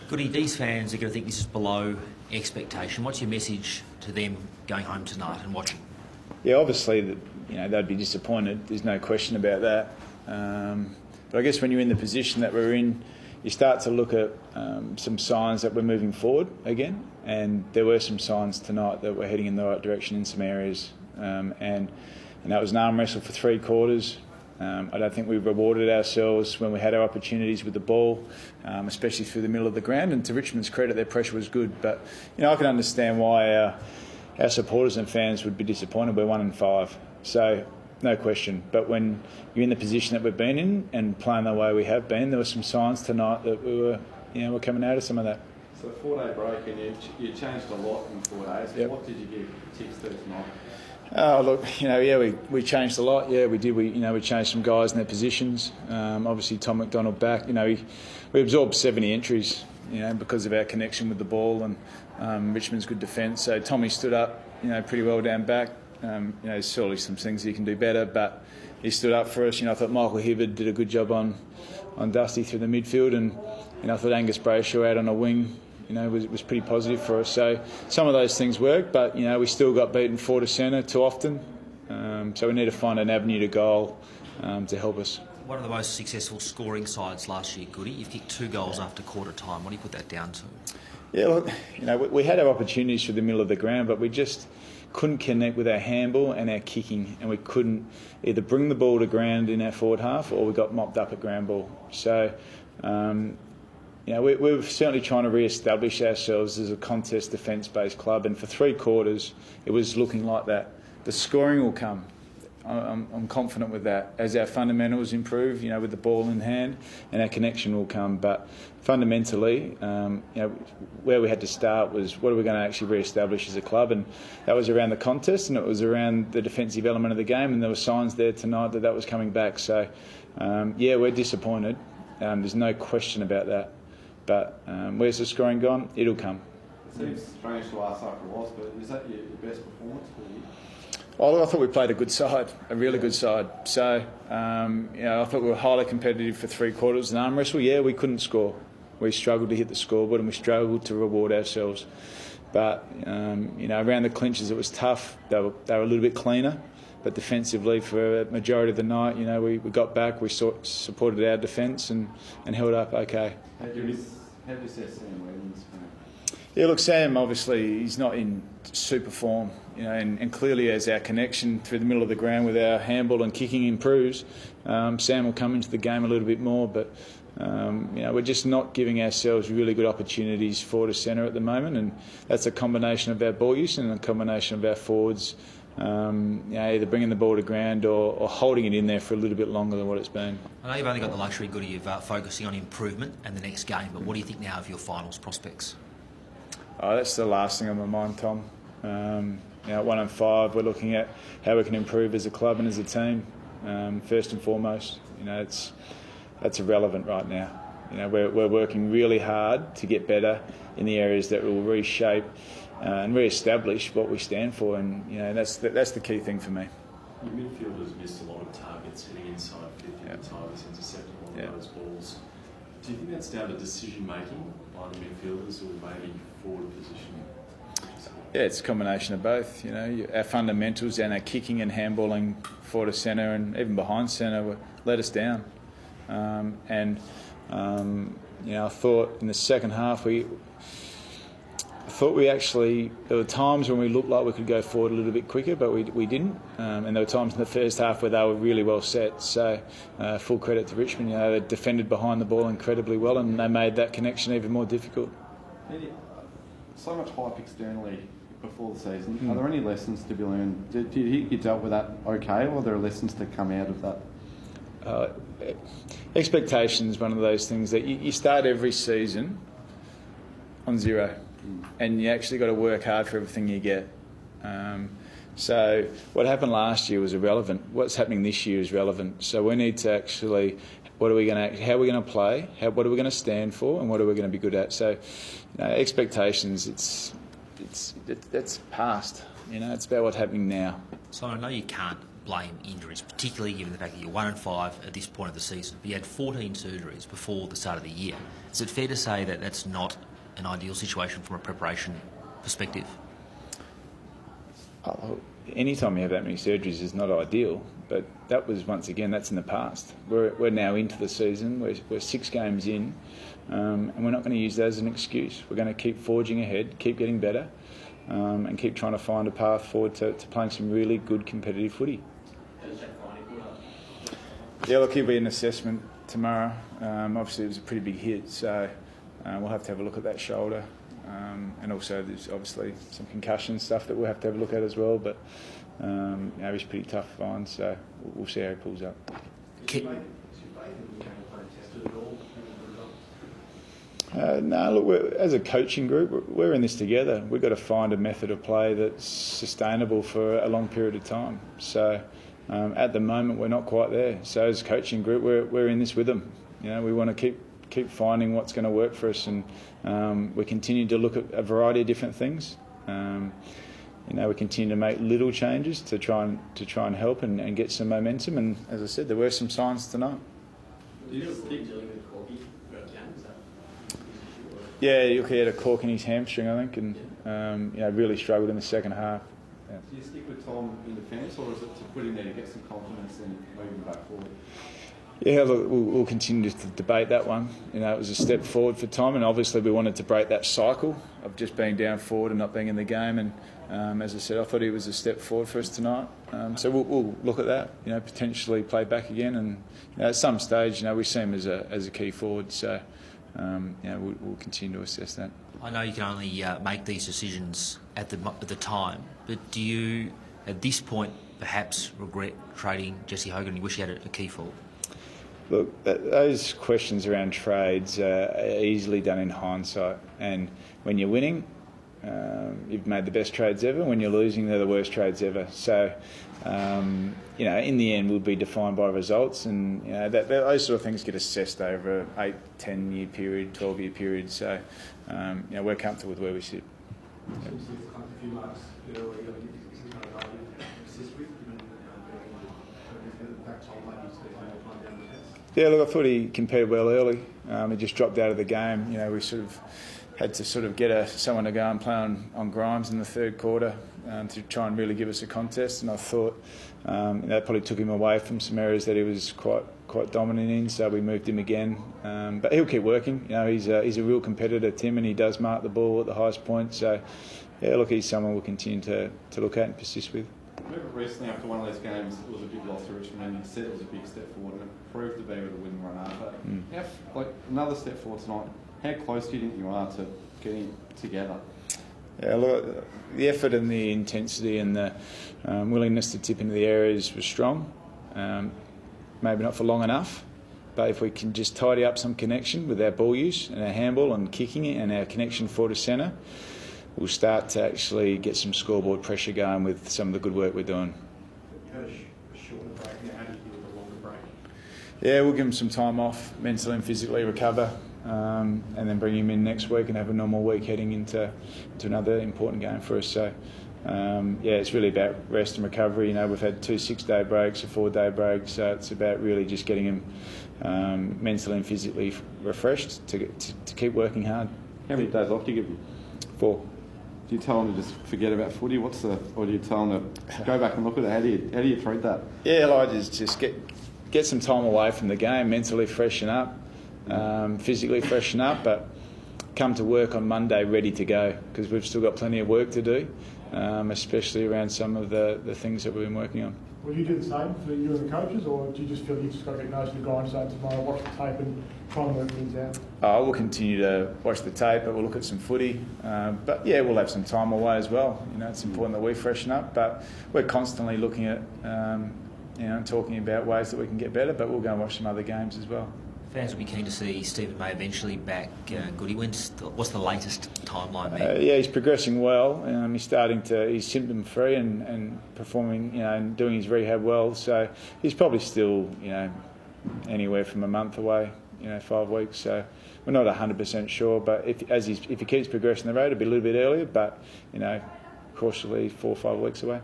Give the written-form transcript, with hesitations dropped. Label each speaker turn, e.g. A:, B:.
A: Goody, these fans are going to think this is below expectation. What's your message to them going home tonight and watching?
B: Yeah, obviously, they'd be disappointed. There's no question about that. But I guess when you're in the position that we're in, you start to look at some signs that we're moving forward again. And there were some signs tonight that we're heading in the right direction in some areas. And that was an arm wrestle for 3 quarters. I don't think we rewarded ourselves when we had our opportunities with the ball, especially through the middle of the ground. And to Richmond's credit, their pressure was good. But I can understand why our supporters and fans would be disappointed. We're 1-5, so no question. But when you're in the position that we've been in and playing the way we have been, there were some signs tonight that we were, we're coming out of some of that.
C: So 4-day break, and you changed a lot in 4 days.
B: Yep.
C: What did you give tips to tonight?
B: Oh, look, we changed a lot. Yeah, we did. We changed some guys in their positions. Obviously, Tom McDonald back. We absorbed 70 entries, because of our connection with the ball and Richmond's good defence. So Tommy stood up, pretty well down back. There's certainly some things he can do better, but he stood up for us. I thought Michael Hibbard did a good job on Dusty through the midfield, and I thought Angus Brayshaw out on a wing, was pretty positive for us. So some of those things worked, but we still got beaten 4 to centre too often. So we need to find an avenue to goal to help us.
A: One of the most successful scoring sides last year, Goody. You've kicked 2 goals after quarter time. What do you put that down to?
B: Yeah, look, we had our opportunities through the middle of the ground, but we just couldn't connect with our handball and our kicking, and we couldn't either bring the ball to ground in our forward half or we got mopped up at ground ball. So, we're certainly trying to re-establish ourselves as a contest defence-based club, and for 3 quarters it was looking like that. The scoring will come. I'm confident with that. As our fundamentals improve, with the ball in hand, and our connection will come. But fundamentally, where we had to start was what are we going to actually re-establish as a club, and that was around the contest, and it was around the defensive element of the game, and there were signs there tonight that was coming back. So, we're disappointed. There's no question about that. But where's the scoring gone? It'll come.
C: It seems strange to ask after a loss, but is that your best performance for you?
B: Oh, I thought we played a good side, a really good side. So, I thought we were highly competitive for 3 quarters. An arm wrestle, we couldn't score. We struggled to hit the scoreboard and we struggled to reward ourselves. But, around the clinches it was tough. They were a little bit cleaner. But defensively, for a majority of the night, we got back, we supported our defence and held up okay.
C: How do you say Sam Whelan's?
B: Yeah, look, Sam, obviously, he's not in super form, and clearly as our connection through the middle of the ground with our handball and kicking improves, Sam will come into the game a little bit more, but we're just not giving ourselves really good opportunities forward to centre at the moment, and that's a combination of our ball use and a combination of our forwards either bringing the ball to ground or holding it in there for a little bit longer than what it's been.
A: I know you've only got the luxury, Goody, of focusing on improvement and the next game, but what do you think now of your finals prospects?
B: Oh, that's the last thing on my mind, Tom. At 1-5, we're looking at how we can improve as a club and as a team. First and foremost, that's irrelevant right now. We're working really hard to get better in the areas that will reshape and re-establish what we stand for, and that's the key thing for me.
D: Your midfielders missed a lot of targets hitting inside 50 at times, intercepting a lot of those balls. Do you think that's down to decision making by the midfielders or maybe forward positioning?
B: Yeah, it's a combination of both. Our fundamentals and our kicking and handballing forward to centre and even behind centre let us down. I thought in the second half we actually, there were times when we looked like we could go forward a little bit quicker, but we didn't. And there were times in the first half where they were really well set. So full credit to Richmond. They defended behind the ball incredibly well, and they made that connection even more difficult.
C: So much hype externally before the season. Are there any lessons to be learned? Do you think you dealt with that okay, or are there lessons to come out of that?
B: Expectation is one of those things that you start every season on 0. And you actually got to work hard for everything you get. So what happened last year was irrelevant. What's happening this year is relevant. So we need to actually, how are we going to play? What are we going to stand for? And what are we going to be good at? So expectations, it's past. It's about what's happening now.
A: So I know you can't blame injuries, particularly given the fact that you're 1-5 at this point of the season, but you had 14 surgeries before the start of the year. Is it fair to say that that's not an ideal situation from a preparation perspective?
B: Oh, anytime you have that many surgeries is not ideal, but that was, once again, that's in the past. We're now into the season, we're 6 games in, and we're not going to use that as an excuse. We're going to keep forging ahead, keep getting better, and keep trying to find a path forward to playing some really good competitive footy. Yeah, look, he'll be an assessment tomorrow. Obviously it was a pretty big hit, so we'll have to have a look at that shoulder. And also there's obviously some concussion stuff that we'll have to have a look at as well, but he's pretty tough to find, so we'll see how he pulls up. No, look, as a coaching group, we're in this together. We've got to find a method of play that's sustainable for a long period of time. So at the moment, we're not quite there. So as a coaching group, we're in this with them. You know, we want to keep finding what's going to work for us, and we continue to look at a variety of different things. We continue to make little changes to try and help and get some momentum. And as I said, there were some signs tonight. Yeah, he had a cork in his hamstring, I think, and really struggled in the second half. Yeah.
C: Do you stick with Tom in defence, or is it to put him there to get some confidence and moving back forward?
B: Yeah, look, we'll continue to debate that one. It was a step forward for Tom, and obviously we wanted to break that cycle of just being down forward and not being in the game. And as I said, I thought he was a step forward for us tonight. So we'll look at that. Potentially play back again, and at some stage, we see him as a key forward. So we'll continue to assess that.
A: I know you can only make these decisions at the time, but do you, at this point, perhaps regret trading Jesse Hogan and you wish you had a key forward?
B: Look, those questions around trades are easily done in hindsight. And when you're winning, you've made the best trades ever. When you're losing, they're the worst trades ever. So, in the end, we'll be defined by results. And, those sort of things get assessed over an 8, 10-year period, 12-year period. So, we're comfortable with where we sit. Yep. Yeah, look, I thought he compared well early. He just dropped out of the game. We sort of had to get someone to go and play on Grimes in the third quarter to try and really give us a contest. And I thought that probably took him away from some areas that he was quite dominant in. So we moved him again. But he'll keep working. He's a real competitor, Tim, and he does mark the ball at the highest point. So yeah, look, he's someone we'll continue to look at and persist with.
C: Remember recently after one of those games, it was a big loss to Richmond, and you said it was a big step forward, and it proved to be with a winning run after. Another step forward tonight. How close do you think you are to getting together?
B: Yeah, look, the effort and the intensity and the willingness to tip into the areas was strong. Maybe not for long enough, but if we can just tidy up some connection with our ball use and our handball and kicking it and our connection forward to centre, we'll start to actually get some scoreboard pressure going with some of the good work we're doing.
E: You had a shorter break now. How do you deal with a longer break?
B: Yeah, we'll give him some time off, mentally and physically recover, and then bring him in next week and have a normal week heading into another important game for us. So, it's really about rest and recovery. We've had 2 6-day breaks, a 4-day break, so it's about really just getting him mentally and physically refreshed to keep working hard.
C: How many days off do you give him?
B: 4.
C: Do you tell them to just forget about footy? Or do you tell them to go back and look at it? How do you treat that?
B: Yeah, like just get some time away from the game, mentally freshen up, physically freshen up, but come to work on Monday ready to go, because we've still got plenty of work to do, especially around some of the things that we've been working on.
E: Will you do the same for you and the coaches, or do you just feel you've just got to get nose to the grindstone tomorrow, watch the tape and try and work things out?
B: We'll continue to watch the tape, but we'll look at some footy. But yeah, we'll have some time away as well. It's important that we freshen up, but we're constantly looking at, and talking about ways that we can get better, but we'll go and watch some other games as well.
A: Fans will be keen to see Stephen May eventually back. Goody, what's the latest timeline there?
B: Yeah, he's progressing well. He's symptom free and performing, and doing his rehab well. So he's probably still, anywhere from a month away, 5 weeks. So we're not 100% sure, but if he keeps progressing the road, it'll be a little bit earlier. But cautiously 4 or 5 weeks away.